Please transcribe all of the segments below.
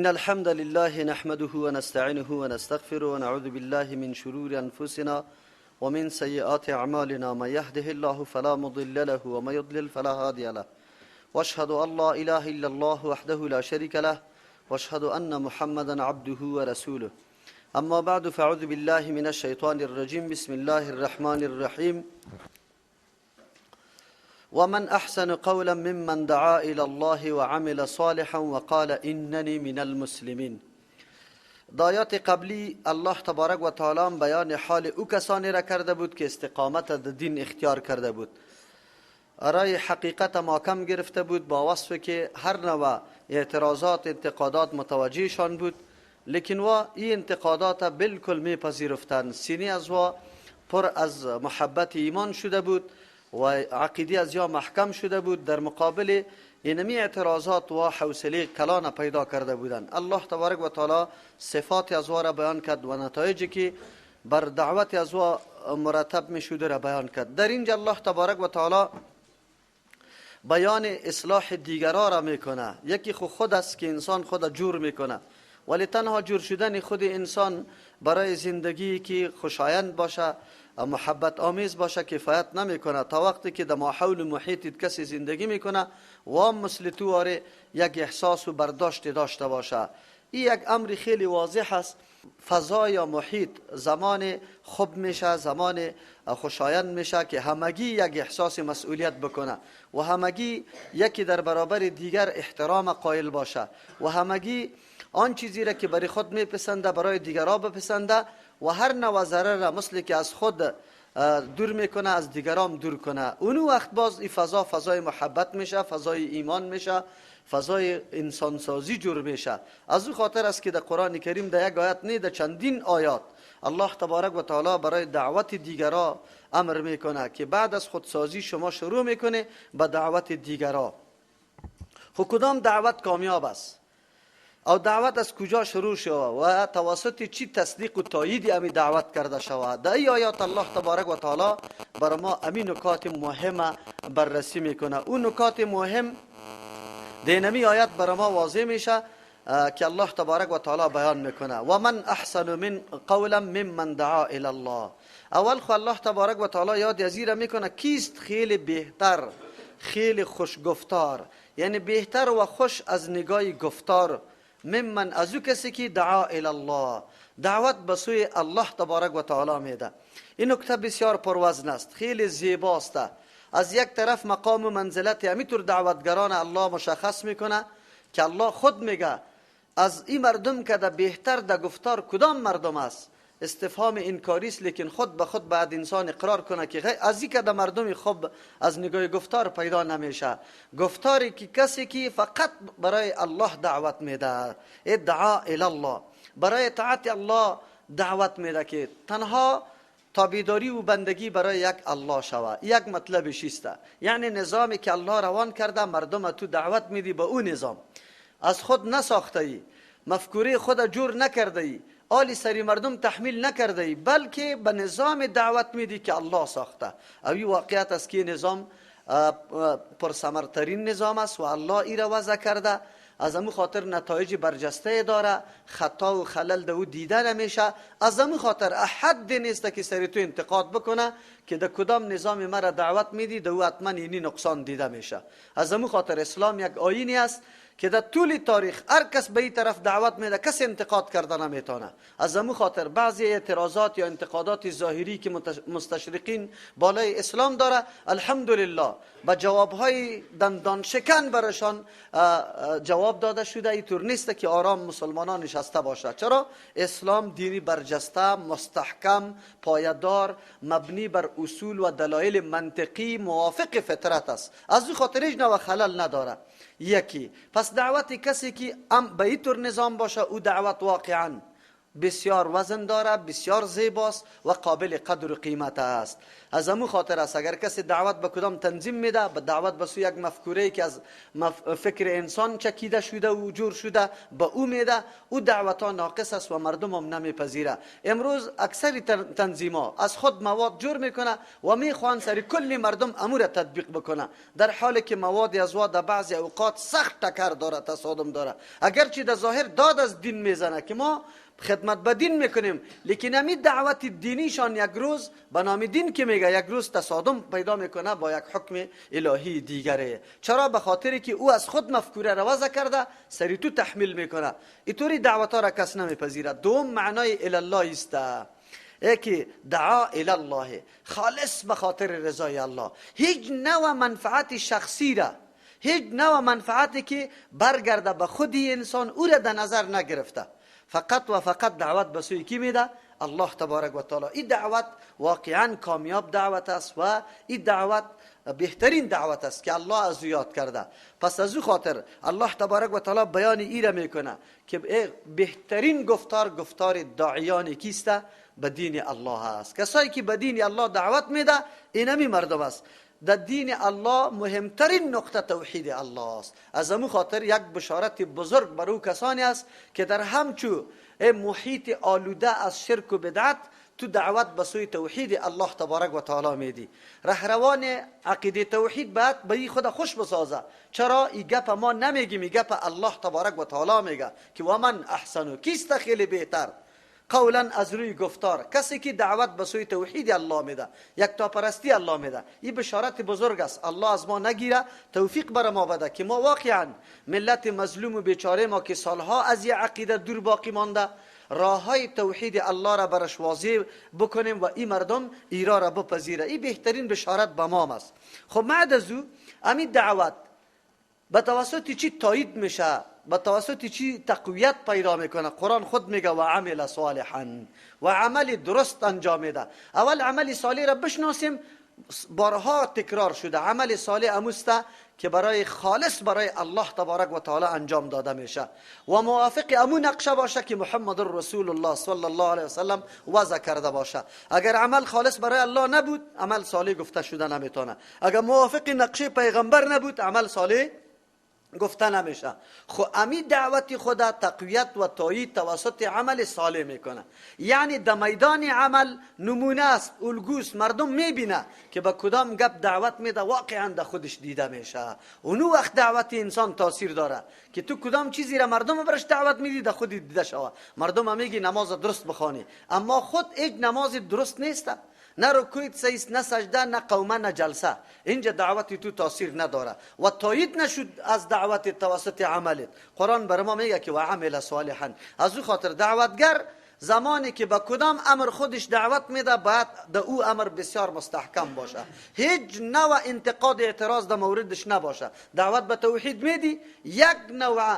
إن الحمد لله نحمده ونستعينه ونستغفره ونعوذ بالله من شرور أنفسنا ومن سيئات أعمالنا. من يهده الله فلا مضل له ومن يضلل فلا هادي له. واشهد أن لا إله إلا الله وحده لا شريك له واشهد أن محمدا عبده ورسوله. أما بعد فأعوذ بالله من الشيطان الرجيم. بسم الله الرحمن الرحيم. ومن أحسن قولا ممن دعا إلى الله وعمل صالحا وقال إنني من المسلمين. دایات قبلی الله تبارک و تعالی بیان حال او کسانی را کرده بود که استقامت در دین اختیار کرده بود، رای حقیقت محکم گرفته بود با وصف که هر نوع اعتراضات انتقادات متوجهشان بود، لیکن و این انتقادات بالکل میپذیرفتند. سینه از و پر از محبت ایمان شده بود و عقیده از یا محکم شده بود. در مقابل اینمی اعتراضات و حوصله کلان پیدا کرده بودند. الله تبارک و تعالی صفات از او را بیان کرد و نتایجی که بر دعوت از او مرتب می شده را بیان کرد. در اینجا الله تبارک و تعالی بیان اصلاح دیگران را میکنه. یکی خود است که انسان خود جور میکنه، ولی تنها جور شدن خود انسان برای زندگی که خوشایند باشه، محبت آمیز باشه کفایت نمیکنه. تا وقتی که در ماحول محیط کسی زندگی میکنه و مثل تو آره یک احساس و برداشت داشته باشه. این یک امر خیلی واضح است. فضا یا محیط زمان خوب میشه، زمان خوشایند میشه که همگی یک احساس مسئولیت بکنه و همگی یکی در برابر دیگر احترام قائل باشه و همگی آن چیزی را که برای خود میپسنده برای دیگران بپسنده و هر نوع ضرر را مثل که از خود دور میکنه از دیگران دور کنه. اون وقت باز این فضا فضای محبت میشه، فضای ایمان میشه، فضای انسانسازی جور میشه. از او خاطر است که در قرآن کریم در یک آیت نه در چندین آیات الله تبارک و تعالی برای دعوت دیگران امر میکنه که بعد از خودسازی شما شروع میکنه به دعوت دیگران. خب کدام دعوت کامیاب است؟ او دعوت از کجا شروع شود و توسط چی تصدیق و تایید امی دعوت کرده شود؟ در این آیات الله تبارک و تعالی بر ما امی نکات مهم بررسی میکنه. اون نکات مهم دینمی آیات بر ما واضح میشه که الله تبارک و تعالی بیان میکنه و من احسن من قولا ممن دعا الی الله. اول خو الله تبارک و تعالی یاد ازیره میکنه کیست خیلی بهتر، خیلی خوش گفتار، یعنی بهتر و خوش از نگاه گفتار. ممن از او کسی که دعا الی الله، دعوت به سوی الله تبارک و تعالی میده. این نکته بسیار پروزن است، خیلی زیباست. از یک طرف مقام و منزلت همینطور دعوتگران الله مشخص میکنه که الله خود میگه از این مردم که بهتر در گفتار کدام مردم است. استفهام انکاری است، لیکن خود به خود بعد انسان اقرار کنه که از این که در مردم خوب از نگاه گفتار پیدا نمیشه. گفتاری که کسی که فقط برای الله دعوت میده، ادعا الی الله، برای اطاعت الله دعوت میده که تنها تابعداری و بندگی برای یک الله شود. یک مطلبش است، یعنی نظامی که الله روان کرده مردم تو دعوت میدی به اون نظام. از خود نساخته ای، مفکوره خود جور نکرده ای، آلی سری مردم تحمیل نکرده ای، بلکه به نظام دعوت میدی که الله ساخته. اوی واقعیت است که نظام پرثمرترین نظام است و الله ای را وضع کرده. از امو خاطر نتایج برجسته داره، خطا و خلل دو دیده نمیشه. از امو خاطر احد نیست که سری تو انتقاد بکنه که در کدام نظام مرا دعوت میدی دو حتما اینی نقصان دیده میشه. از امو خاطر اسلام یک آیینی است که در طول تاریخ هر کس به این طرف دعوت میده کسی انتقاد کرده نمیتونه. از امو خاطر بعضی اعتراضات یا انتقادات ظاهری که مستشرقین بالای اسلام داره، الحمدلله با جوابهای دندان شکن برشان جواب داده شده. اینطور نیست که آرام مسلمانان نشسته باشه. چرا؟ اسلام دینی برجسته، مستحکم، پایدار، مبنی بر اصول و دلایل منطقی موافق فطرت است. از این خاطر هیچ نوع خلل نداره. یکی پس دعوت کسی که به این طور نظام باشه او دعوت واقعا بسیار وزن داره، بسیار زیباست و قابل قدر و قیمت است. از همون خاطر است اگر کسی دعوت به کدام تنظیم میده، به دعوت به سوی یک مفکوره که از فکر انسان چکیده شده و جور شده به او میده، او دعوت ها ناقص است و مردم هم نمیپذیره. امروز اکثر تنظیم ها از خود مواد جور میکنه و میخوان سر کل مردم امور تطبیق بکنه، در حالی که مواد از در بعضی اوقات سخت تکر داره، تصادم داره. اگرچه در ظاهر داد از دین میزنه که ما خدمت به دین میکنیم، لیکن همین دعوت دینیشان یک روز به نام دین که میگه یک روز تصادم پیدا میکنه با یک حکم الهی دیگره. چرا؟ به خاطری که او از خود مفکوره را وضع کرده، سری تو تحمیل میکنه. اینطوری دعوت ها را کس نمیپذیره. دوم معنای الی است، یکی دعا الی الله، خالص به خاطر رضای الله، هیچ نوع منفعت شخصی را، هیچ نوع منفعتی که برگرده به خودی انسان او را در نظر نگرفته، فقط و فقط دعوت به سوی کی میده؟ الله تبارک و تعالی. این دعوت واقعا کامیاب دعوت است و این دعوت بهترین دعوت است که الله از او یاد کرده. پس از او خاطر الله تبارک و تعالی بیان این را میکنه که بهترین گفتار داعیان کیست؟ به دین الله است. کسایی که به دین الله دعوت میده اینمی مردم است. در دین الله مهمترین نقطه توحید الله است. از همون خاطر یک بشارت بزرگ برای کسانی است که در همچو محیط آلوده از شرک و بدعت تو دعوت به سوی توحید الله تبارک و تعالی میدی. رهروان عقیده توحید باید به خود خوش بسازه. چرا؟ این گپ ما نمیگیم، این گپ الله تبارک و تعالی میگه که و من احسنو، کیست خیلی بهتر قولا از روی گفتار؟ کسی که دعوت به سوی توحید الله میده، یک تا پرستی الله میده. این بشارت بزرگ است. الله از ما نگیره، توفیق بر ما بده که ما واقعا ملت مظلوم و بیچاره ما که سالها از یه عقیده دور باقی مانده، راه های توحید الله را برش واضح بکنیم و این مردم ایرا را بپذیره. این بهترین بشارت به ما است. خب بعد از او همین دعوت به توسط چی تایید میشه؟ به توسط چی تقویت پیدا میکنه؟ قرآن خود میگه و عمل صالحا، و عمل درست انجام میده. اول عمل صالح را بشناسیم، بارها تکرار شده. عمل صالح اموسته که برای خالص برای الله تبارک و تعالی انجام داده میشه و موافق امون نقشه باشه که محمد رسول الله صلی الله علیه وسلم وضع کرده باشه. اگر عمل خالص برای الله نبود، عمل صالح گفته شده نمیتونه. اگر موافق نقشه پیغمبر نبود، عمل صالح گفته نمیشه. خو امی دعوت خدا تقویت و تایید توسط عمل صالح میکنه. یعنی در میدان عمل نمونه است، الگوست، مردم میبینه که با کدام گپ دعوت میده واقعا در خودش دیده میشه. اونو وقت دعوت انسان تاثیر داره که تو کدام چیزی را مردم برش دعوت میدی در خودی دیده شوه. مردم هم میگی نماز درست بخوانی، اما خود هیچ نماز درست نیست، نه رکوعت سیست، نه سجده، نه قومه، نه جلسه. اینجا دعوتی تو تاثیر نداره و تایید نشد از دعوت توسط عملت. قرآن بر ما میگه که و عمل صالحا. از او خاطر دعوتگر زمانی که با کدام امر خودش دعوت میده باید در او امر بسیار مستحکم باشه، هیچ نوع انتقاد اعتراض در موردش نباشه. دعوت به توحید میدی، یک نوع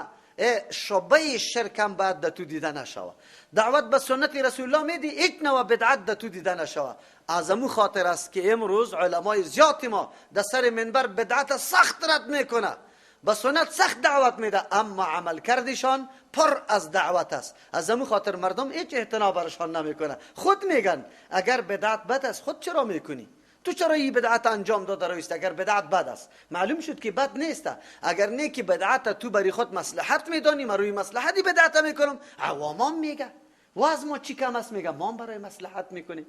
شبه شرک هم باید در تو دیده نشوه. دعوت به سنت رسول الله میدی، هیچ نوع بدعت در تو دیده نشوه. از امو خاطر است که امروز علمای زیاد ما در سر منبر بدعت سخت رد میکنه، به سنت سخت دعوت میده، اما عمل کردشان پر از دعوت است. از امو خاطر مردم هیچ اعتنا برشان نمیکنه. خود میگن اگر بدعت بد است خود چرا میکنی؟ تو چرا این بدعت انجام داده رویست؟ اگر بدعت بد است معلوم شد که بد نیست. اگر نیکی بدعت تو بری خود مصلحت میدانی، من روی مصلحتی بدعت میکنم، عوامم میگه و از ما چی کم است؟ میگه ما برای مصلحت میکنیم.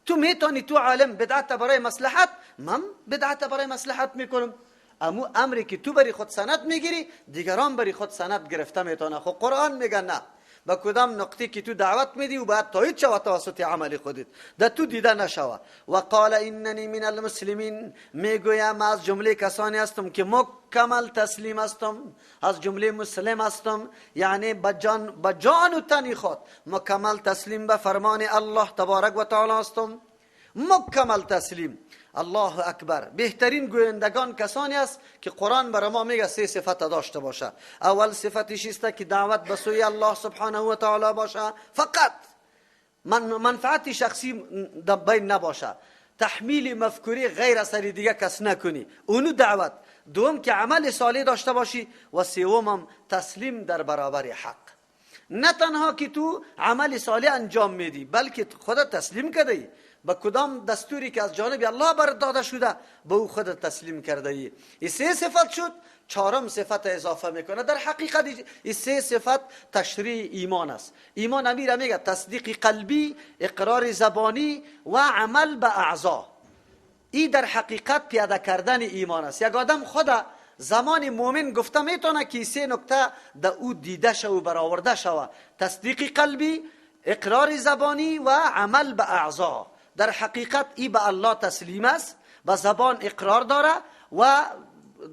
تو میتونی تو عالم بدعت برای مصلحت، من بدعت برای مصلحت میکنم. اما امری که تو بری خود سند میگیری، دیگران بری خود سند گرفته میتونه. خب قرآن میگه نه، با کدام نقطه که تو دعوت میدی و باید تایید شوه توسط عمل خودت، در تو دیده نشوه. و قال اننی من المسلمین، میگویم از جمله کسانی هستم که مکمل تسلیم هستم، از جمله مسلم هستم، یعنی با جان و تن خود مکمل تسلیم به فرمان الله تبارک و تعالی هستم. مکمل تسلیم. الله اکبر. بهترین گویندگان کسانی است که قرآن برای ما میگه سه صفت داشته باشه. اول صفتش است که دعوت به سوی الله سبحانه و تعالی باشه، فقط منفعت شخصی بین نباشه، تحمیل مفکوری غیر از دیگه کس نکنی، اونو دعوت. دوم که عمل صالح داشته باشی و سوم تسلیم در برابر حق. نه تنها که تو عمل صالح انجام میدی بلکه خودت تسلیم کردی به کدام دستوری که از جانب الله برات داده شده به او خودت تسلیم کرده ای. این سه صفت شد. چهارم صفت اضافه میکنه. در حقیقت این سه صفت تشریع ایمان است. ایمان امیر میگه تصدیق قلبی، اقرار زبانی و عمل به اعضا. این در حقیقت پیاده کردن ایمان است. یک آدم خود زمان مومن گفته میتونه که سه نکته در او دیده شو و برآورده شو: تصدیق قلبی، اقرار زبانی و عمل به اعضا. در حقیقت ای به الله تسلیم است، به زبان اقرار داره و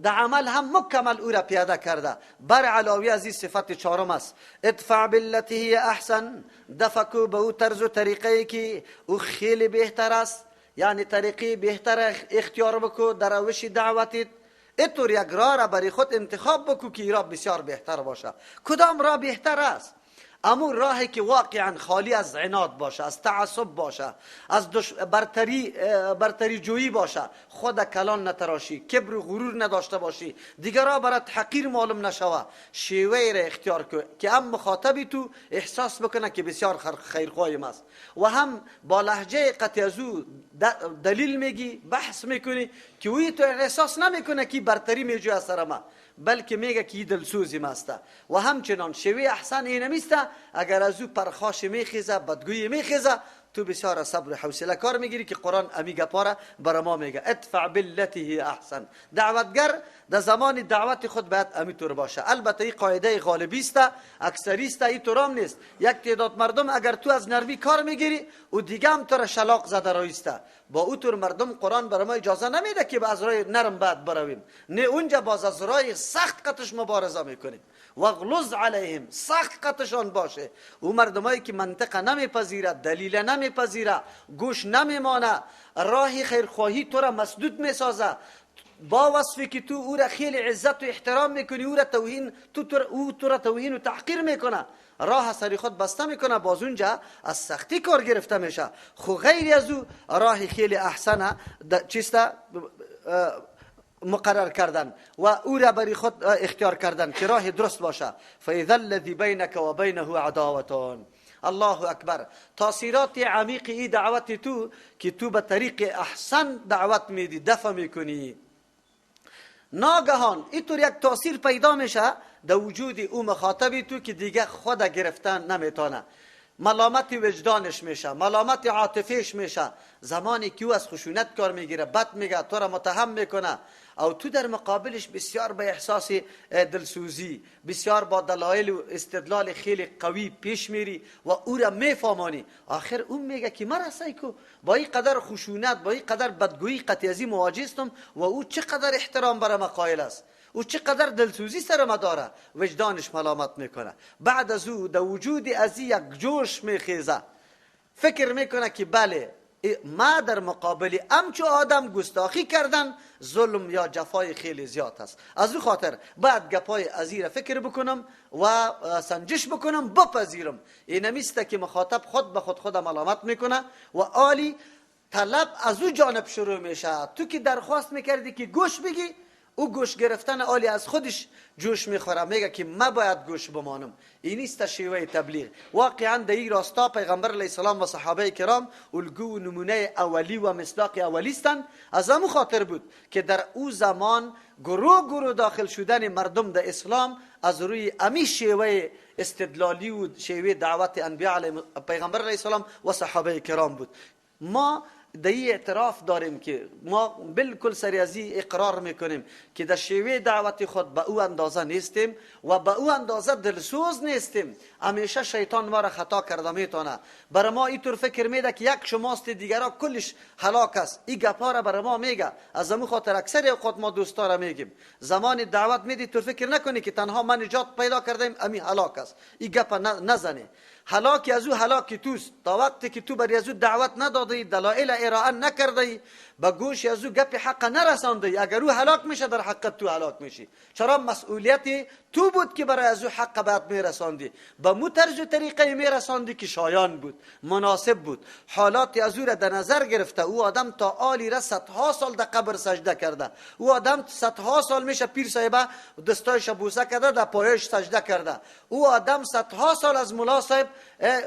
در عمل هم مکمل او را پیاده کرده. بر علاوه از این صفت چهارم است: ادفع بالتی هی احسن، دفع کو به او طرز و طریقه که او خیلی بهتر است، یعنی طریقه بهتر اختیار بکو در روش دعوتت. اینطور یک راه را برای خود انتخاب بکو که راه بسیار بهتر باشه. کدام راه بهتر است؟ امون راهی که واقعا خالی از عناد باشه، از تعصب باشه، از برتری جویی باشه، خود کلان نتراشی، کبر و غرور نداشته باشی، دیگرها برات حقیر معلوم نشوه. شیوه را اختیار کن که هم مخاطبی تو احساس بکنه که بسیار خیرخواهیم است و هم با لهجه قطعی از او دلیل میگی، بحث میکنی که اوی تو احساس نمیکنه که برتری میجوی از سر ما، بلکه میگه که دلسوزی مسته. و همچنان شیوه احسن اینه میسته اگر از او پرخاش میخیزه، بدگویی میخیزه، تو بسیار صبر و حوصله کار میگیری که قرآن امیگه پاره برای ما میگه ادفع بالتی هی احسن. دعوتگر در زمان دعوت خود باید امیطور باشه. البته این قاعده غالبی است، اکثری است، این طورام نیست. یک تعداد مردم اگر تو از نرمی کار میگیری و دیگه هم تو را شلاق زده رایسته، با او طور مردم قرآن برای ما اجازه نمیده که از راه نرم بعد برویم، نه اونجا باز از راه سخت قطش مبارزه میکنیم. واغلظ علیهم، سخت قطشان باشه. او مردمایی که منطق نمیپذیره، دلیل نمیپذیره، گوش نمیمانه، راه خیرخواهی تو را مسدود میسازه، با وصفی که تو او را خیلی عزت و احترام میکنی، او را توهین و تحقیر میکنه، راه سری خود بسته میکنه، باز اونجا از سختی کار گرفته میشه. خو غیر از او راه خیلی احسنه چیسته مقرر کردن و او را برای خود اختیار کردن که راه درست باشه. فاذا الذی بینک و بینه عداوتون. الله اکبر. تاثیرات عمیق ای دعوت تو که تو به طریق احسن دعوت میدی، دفع میکنی، ناگهان اینطور یک تاثیر پیدا میشه در وجود او مخاطبی تو که دیگه خود گرفتن نمیتونه، ملامت وجدانش میشه، ملامت عاطفیش میشه. زمانی که او از خشونت کار میگیره، بد میگه، تو را متهم میکنه، او تو در مقابلش بسیار به احساس دلسوزی، بسیار با دلایل و استدلال خیلی قوی پیش میری و او را میفهمانی، آخر اون میگه که من رسایی که با این قدر خشونت، با این قدر بدگویی قطعی مواجه هستم و او چقدر احترام برای ما قائل است، او چقدر دلسوزی سر ما داره، وجدانش ملامت میکنه. بعد از او در وجود از یک جوش میخیزه، فکر میکنه که بله ما در مقابل همچو آدم گستاخی کردن، ظلم یا جفای خیلی زیاد است. از او خاطر بعد گپای ازیره فکر بکنم و سنجش بکنم، بپذیرم. این نمیسته که مخاطب خود به خود ملامت میکنه و عالی طلب از او جانب شروع میشه. تو که درخواست میکردی که گوش بگی، او گوش گرفتن عالی از خودش جوش میخوره، میگه که من باید گوش بمانم. این نیست شیوه تبلیغ. واقعا در این راستا پیغمبر علیه السلام و صحابه کرام الگو و نمونه اولی و مصداق اولی هستند. از همون خاطر بود که در او زمان گروه داخل شدن مردم در اسلام از روی امی شیوه استدلالی و شیوه دعوت انبیاء پیغمبر علیه السلام و صحابه کرام بود. ما در این اعتراف داریم که ما بالکل سریازی اقرار میکنیم که در شیوه دعوت خود به او اندازه نیستیم و به او اندازه دلسوز نیستیم. همیشه شیطان ما را خطا کرده میتونه، برای ما اینطور فکر میده که یک شماست دیگرها کلش هلاک است. این گپا را برای ما میگه، از همون خاطر اکثر اوقات ما دوستا را میگیم زمان دعوت میدی تو فکر نکنی که تنها من نجات پیدا کردیم امی هلاک است. این گپا نزنی. هلاکی از او هلاکی توست. تا وقتی که تو بر از او دعوت ندادی، دلایل ارائه نکردی، به گوش از او گپ حق نرساندی، اگر او هلاک میشه در حق تو هلاک میشی. چرا؟ مسئولیت تو بود که برای از او حق بعد میرساندی، به مو طرز و طریقه میرساندی که شایان بود، مناسب بود. حالات از او را در نظر گرفته. او آدم تا آلی را صدها سال در قبر سجده کرده، او آدم صدها سال میشه پیر صاحب دستایش بوسه کرده، در پایش سجده کرده، او آدم صدها سال از ملا صاحب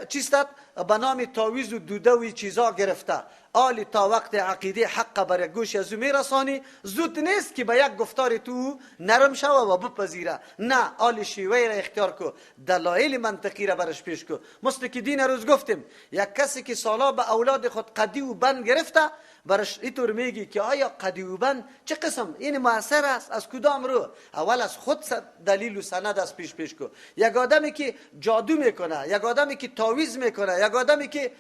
چیستد به نام تعویض و دوده و چیزا گرفته. آلی تا وقت عقیده حق بر گوش از او میرسانی، زود نیست که به یک گفتار تو نرم شوه و بپذیره. نه، آلی شیوه را اختیار کو، دلایل منطقی را برش پیش کو. مثل که دین روز گفتیم، یک کسی که سالا به اولاد خود قدی و بند گرفته، برش اینطور میگی که آیا قدی و بند چه قسم این مؤثر است، از کدام رو؟ اول از خود دلیل و سند از پیش کو. یک آدمی که جادو میکنه، یک آدمی که تعویض میکنه، یک آدمی که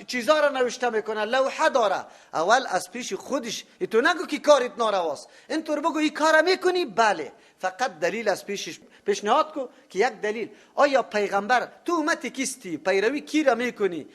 چیزا را نوشته میکنه، لوحه داره، اول از پیش خودش تو نگو که کارت نارواست، اینطور بگو این کار میکنی، بله، فقط دلیل از پیشش پیشنهاد کو که یک دلیل. آیا پیغمبر تو امتی کیستی؟ پیروی کی را میکنی؟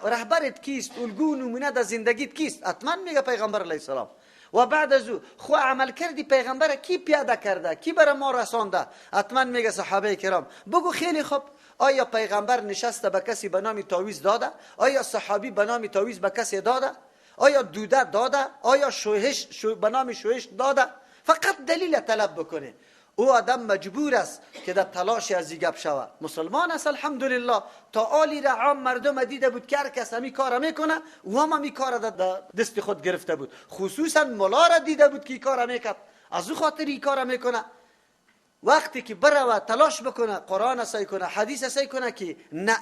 رهبرت کیست؟ الگو نمونه در زندگیت کیست؟ حتما میگه پیغمبر علیه السلام. و بعد از او خو عمل کردی پیغمبر کی پیاده کرده، کی برای ما رسانده؟ حتما میگه صحابه کرام. بگو خیلی خوب، آیا پیغمبر نشسته به کسی به نام تعویض داده؟ آیا صحابی به نام تعویض به کسی داده؟ آیا دوده داده؟ آیا شوهش به نام شوهش داده؟ فقط دلیل طلب بکنه. او آدم مجبور است که در تلاش از گپ شوه. مسلمان است الحمدلله، تا آلی را عام مردم دیده بود که هر کس همی کار میکنه و هم همی کار در دست خود گرفته بود. خصوصا ملا را دیده بود که کار میکرد، از او خاطر این کار میکنه. وقتی که بره تلاش بکنه، قرآن سعی کنه، حدیث سعی کنه، که نه،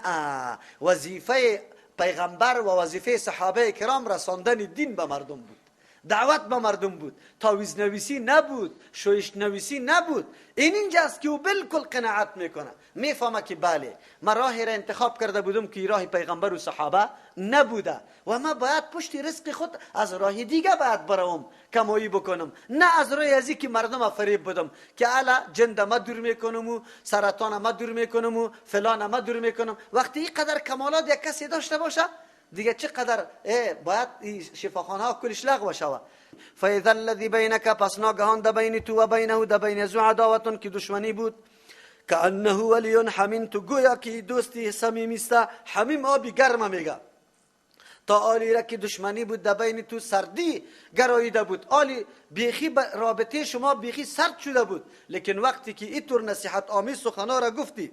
وظیفه پیغمبر و وظیفه صحابه کرام رساندن دین به مردم بود، دعوت به مردم بود، تعویض نویسی نبود، شویش نویسی نبود. اینجاست که او بالکل قناعت میکنه، میفهمه که بله، من راهی را انتخاب کرده بودم که راه پیغمبر و صحابه نبوده و من باید پشت رزق خود از راه دیگه باید بروم، کمایی بکنم، نه از راه ازی که مردم فریب بدم که الا جند ما دور میکنم و سرطان ما دور میکنم و فلان ما دور میکنم. وقتی این قدر کمالات یک کسی داشته باشه، دیگه چقدر باید شفاخانه ها کلش لغو شوه. فاذا الذي بینک، پس ناگهان در بین تو و بینه، در بین زو عداوتون که دشمنی بود، کانه ولی حمیم، تو گویا که دوستی صمیمی است. حمیم آبی گرم میگه. تا آلی را که دشمنی بود در بین تو، سردی گراییده بود، آلی بیخی رابطه شما بیخی سرد شده بود. لیکن وقتی که اینطور نصیحت آمیز سخنا را گفتی،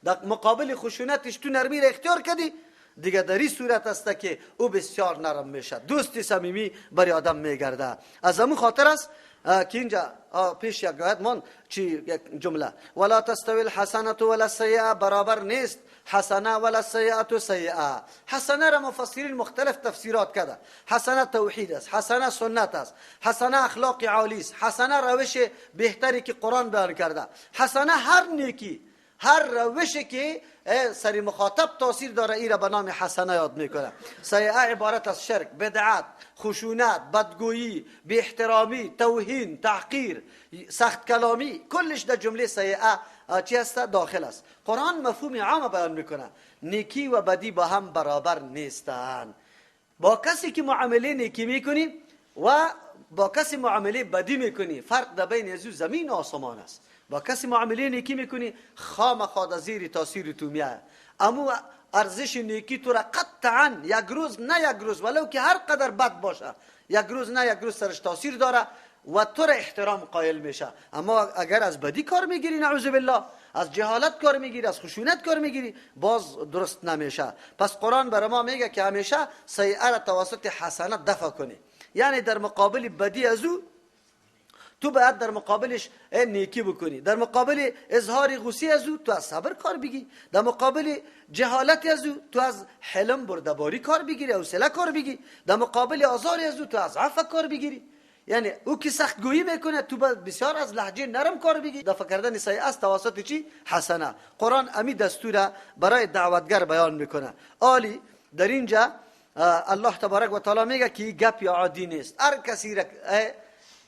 در مقابل خشونتش تو نرمی را اختیار کردی، دیگه در این صورت است که او بسیار نرم میشه، دوستی صمیمی برای آدم میگرده. از همون خاطر است که اینجا پیش یک گوید من یک جمله، ولا تستوی الحسنه ولا السیئه، برابر نیست حسنه ولا سیئه سیئه. حسنه را مفسرین مختلف تفسیرات کرده. حسنه توحید است، حسنه سنت است، حسنه اخلاق عالی است، حسنه روش بهتری که قرآن بیان کرده، حسنه هر نیکی، هر روشی که سری مخاطب تاثیر داره، ای را به نام حسنه یاد میکنه. سیئه عبارت از شرک، بدعت، خشونت، بدگویی، بی احترامی، توهین، تحقیر، سخت کلامی، کلش در جمله سیئه چی است؟ داخل است. قرآن مفهوم عام بیان میکنه، نیکی و بدی با هم برابر نیستن. با کسی که معامله نیکی میکنی و با کسی معامله بدی میکنی، فرق در بین ازو زمین و آسمان است. با کسی معامله نیکی میکنی، خامخا زیر تاثیر تو میاد، اما ارزش نیکی تو را قطعا یک روز نه یک روز، ولو که هر قدر بد باشه، یک روز نه یک روز سرش تاثیر داره و تو را احترام قائل میشه. اما اگر از بدی کار میگیری، نعوذ بالله، از جهالت کار میگیری، از خشونت کار میگیری، باز درست نمیشه. پس قرآن برای ما میگه که همیشه سیئه را توسط حسنه دفع کنی، یعنی در مقابل بدی از او تو باید در مقابلش نیکی بکنی، در مقابل اظهار غصه از او تو از صبر کار بگی، در مقابل جهالت از او تو از حلم بردباری کار بگیری، حوصله کار بگی، در مقابل آزار از او تو از عفو کار بگیری. یعنی او که سخت گویی میکنه، تو بسیار از لهجه نرم کار بگی. دفع کردن سیئه است توسط چی؟ حسنه. قرآن امی دستور برای دعوتگر بیان میکنه. عالی در اینجا الله تبارک و تعالی میگه که گپ عادی نیست. هر کسی را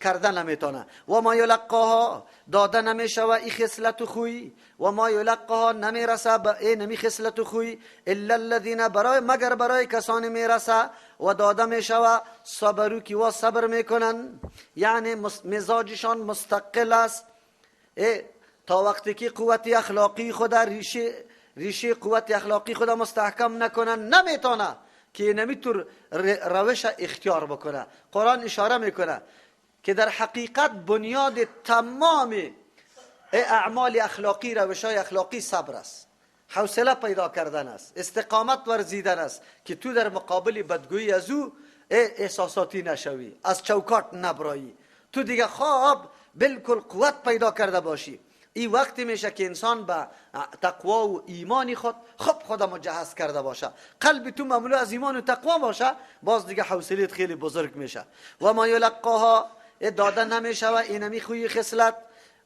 کرده نمیتونه. و ما یلقاها داده نمیشه و این خصلت و خوی، و ما یلقاها نمیرسه به این نمی خصلت و خوی الا الذین مگر برای کسانی میرسه و داده میشه و صبرو که و صبر میکنن، یعنی مزاجشان مستقل است تا وقتی که قوت اخلاقی خود ریشه قوت اخلاقی خود مستحکم نکنن نمیتونه که نمیتور روش اختیار بکنه. قرآن اشاره میکنه که در حقیقت بنیاد تمام اعمال اخلاقی، روش‌های اخلاقی صبر است، حوصله پیدا کردن است، استقامت ورزیدن است که تو در مقابل بدگویی از او احساساتی نشوی، از چوکات نبرایی، تو دیگه خواب بالکل قوت پیدا کرده باشی. این وقتی میشه که انسان به تقوا و ایمانی خودم مجهز کرده باشه، قلب تو مملو از ایمان و تقوا باشه، باز دیگه حوصلت خیلی بزرگ میشه. و ما یلقاها داده نمیشه و اینمی خوی خصلت،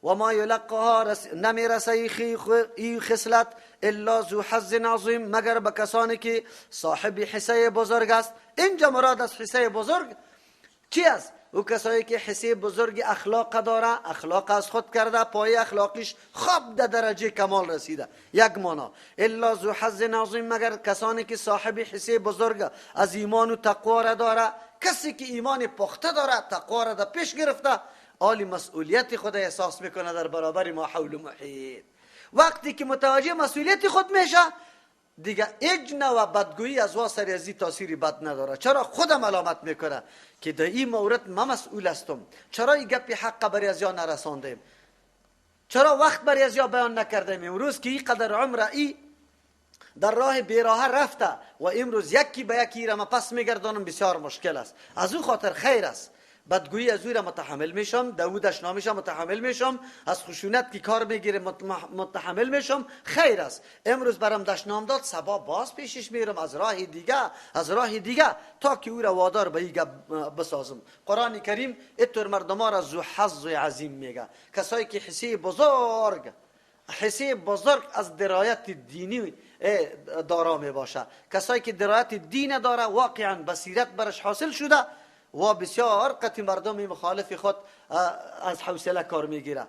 و ما یلقاها نمیرسه ای خصلت الا ذو حظ عظیم مگر به کسانی که صاحب حصه بزرگ است. اینجا مراد از حصه بزرگ چی است؟ او کسایی که حصه بزرگ اخلاق داره، اخلاق از خود کرده، پای اخلاقیش خوب در درجه کمال رسیده. یک مانا الا ذو حظ عظیم مگر کسانی که صاحب حصه بزرگ از ایمان و تقوا را داره. کسی که ایمان پخته داره، تقوا را در پیش گرفته، عالی مسئولیت خود احساس میکنه در برابر ما حول و محیط. وقتی که متوجه مسئولیت خود میشه دیگه اجنه و بدگویی از واسه ازی تاثیری بد نداره. چرا؟ خودم علامت میکنه که در این مورد من مسئول هستم. چرا این گپی حق بر ازیا نرساندیم؟ چرا وقت بر ازیا بیان نکردیم؟ امروز که این قدر عمر ای در راه بیراه رفته و امروز یکی به یکی را پس میگردانم بسیار مشکل است. از اون خاطر خیر است بدگویی از او را متحمل میشم، داودش نامیشم متحمل میشم، از خشونت که کار میگیره متحمل میشم، خیر است. امروز برام دشنام داد، سبا باز پیشش میرم از راه دیگه تا که او را وادار به ایگه بسازم. قرآن کریم اینطور مردما را ذو حظ عظیم میگه، کسایی که حصه بزرگ از درایت دینی دارا می باشه، کسایی که درایت دین داره، واقعا بصیرت برش حاصل شده و بسیار قطعی مردم مخالف خود از حوصله کار میگیره،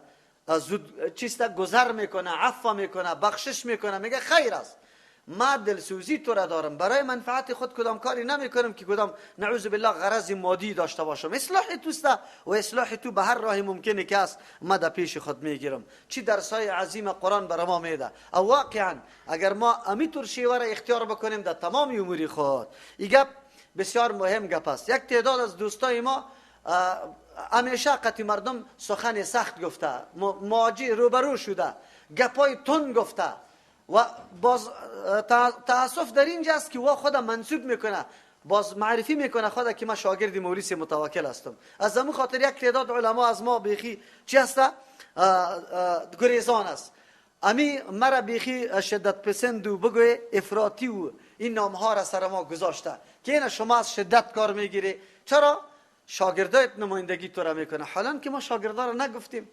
زود چیستا گذر میکنه، عفو میکنه، بخشش میکنه، میگه خیر است، ما دلسوزی تو را دارم، برای منفعت خود کدام کاری نمیکنم که کدام نعوذ بالله غرض مادی داشته باشم. اصلاح توست و اصلاح تو به هر راه ممکنه که است ما در پیش خود میگیرم. چی درسای عظیم قرآن برای ما میده. او واقعا اگر ما امیتور شیوه را اختیار بکنیم در تمام امور خود، این بسیار مهم گپ است. یک تعداد از دوستای ما همیشه قطعی مردم سخن سخت گفته، مواجه روبرو شده، گپای تند گفته و باز تاسف در اینجا است که او خودم منسوب میکنه، باز معرفی میکنه خودم که من شاگرد موریث متوکل هستم. از همون خاطر یک تعداد علما از ما بیخی چی هسته؟ گریزان است. امی مرا بیخی شدت پسند و بگوی افراطی و این نام ها را سر ما گذاشته که این شما از شدت کار میگیری. چرا؟ شاگردایت نمایندگی تو را میکنه. حالا که ما شاگردا را نگفتیم،